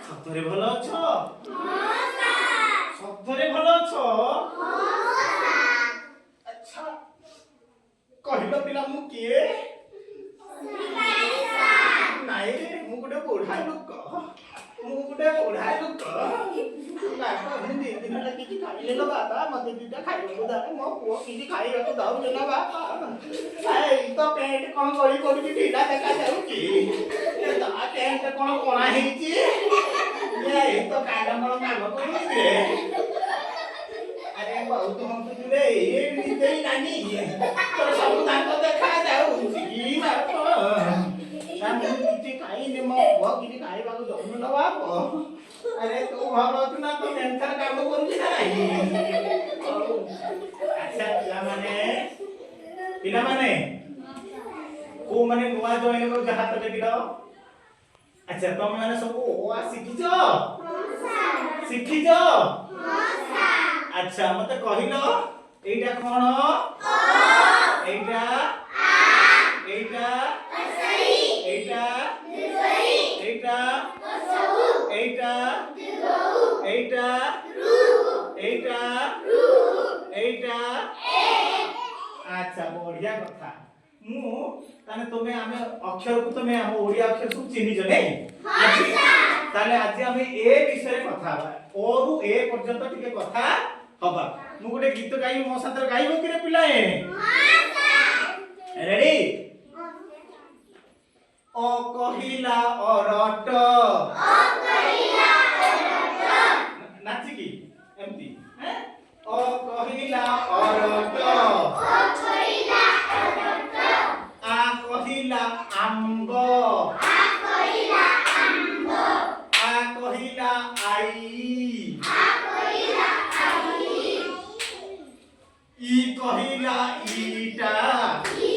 ସତରେ ଭଲ ଅଛ? ସତରେ ଭଲ ଅଛ? ଆଚ୍ଛା କହିଲ ପିଲା ମୁଁ କିଏ? ନାଇଁ ମୁଁ ଗୋଟେ ବୁଢା ଲୋକ। ମୁଁ ଦି ଦିନ ହେଲା କିଛି ଖାଇଲେ ନା ବାପା, ମତେ ଦିଟା ଖାଇବାକୁ ଦେବେ। ମୋ ପୁଅ କିଛି ଖାଇବାକୁ ଦଉନି ନା ବାପା। ଏଇ ତ ପ୍ୟାଣ୍ଟ କଣ ଗଳି ପଡୁଛି, ଢିଲା ଦେଖାଯାଉଛି। ତା ପ୍ୟାଣ୍ଟ କଣ କଣା ହେଇଛି, ଏଇ ତ କାମ କରୁଛି। ଆରେ ବହୁତ ହସୁଥିଲେ ଦେଇ ନାନୀ, ତୋର ସବୁ ଦାନ୍ତ ଦେଖାଯାଉଛି। ମୁଁ କିଛି ଖାଇନି, ମୋ ପୁଅ କିଛି ଖାଇବାକୁ ଦଉନି ନା ବାପ। ଆରେ ତୁ ଭଲ ଅଛୁ ନା? ତୁ ଟେନସନ କାମ କରୁଛି ନା ନାହିଁ? ଆଚ୍ଛା ପିଲାମାନେ କୋଉମାନେ ନୂଆ ଜଏନ କରୁଛ ହାତ ଟେକିଲ। ଆଚ୍ଛା ତମେ ମାନେ ସବୁ ଓ ଆ ଶିଖିଛ? ଆଚ୍ଛା ମତେ କହିଲ ଏଇଟା କଣ? ଏଇଟା ଏଇଟା ଏଇଟା ଏଇଟା ଏଇଟା ଏଇଟା ଏଇଟା ଏଇଟା। ଆଚ୍ଛା ବଢିଆ କଥା। ମୁଁ ତାହେଲେ ତମେ ଆମେ ଅକ୍ଷରକୁ ତମେ ଆମ ଓଡ଼ିଆ ଅକ୍ଷର ସବୁ ଚିହ୍ନିଛ ନାଇଁ? ତାହେଲେ ଆଜି ଆମେ ଏ ବିଷୟରେ କଥା ହବା। ଓ ରୁ ଏ ପର୍ଯ୍ୟନ୍ତ ଟିକେ କଥା ହବା। ମୁଁ ଗୋଟେ ଗୀତ ଗାଇବି, ମୋ ସାଥିରେ ଗାଇବ କି ରେ ପିଲାଏ? ରେଡି? ଅ କହିଲା ଅରଟ, ନାଚିକି ଏମିତି। ଅ କହିଲା ଅରଟ, ଆ କହିଲା ଆମ୍ବ, ଆ କହିଲା ଆଇ, ଇ କହିଲା ଇଟା, ଇ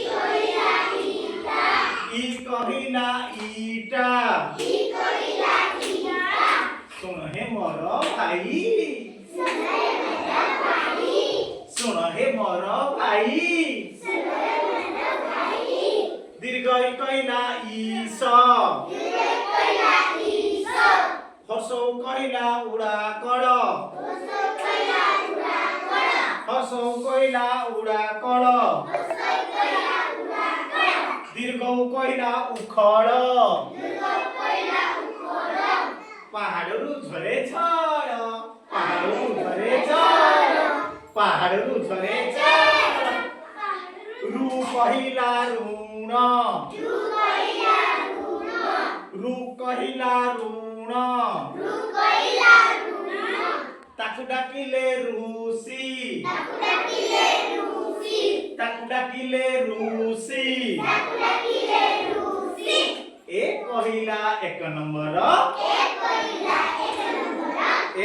କହିଲା ଇଟା। ଶୁଣ ହେ ମୋର ଭାଇ, ଶୁଣ ହେ ମୋର ଭାଇ। দীর্ঘ কইলা ইস, হসৌ কইলা উড়া কড়, হসৌ কইলা উড়া কড়। দীর্ঘ কইলা উখড়, পাহাড়রু ঝরে ঝড়, পাহাড়রু ঝরে ঝড়, পাহাড়রু ঝরে ঝড়। রু কহিলা ଋଣ, ରୁ କହିଲା ଋଣ, ତାକୁ ଡାକିଲେ ଋଷି, ତାକୁ ଡାକିଲେ ଋଷି। ଏ କହିଲା ଏକ ନମ୍ବର,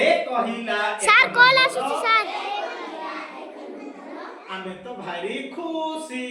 ଏ କହିଲା ସାର୍ କଲ୍ ଆସୁଛି ସାର୍। ଆମେ ତ ଭାରି ଖୁସି।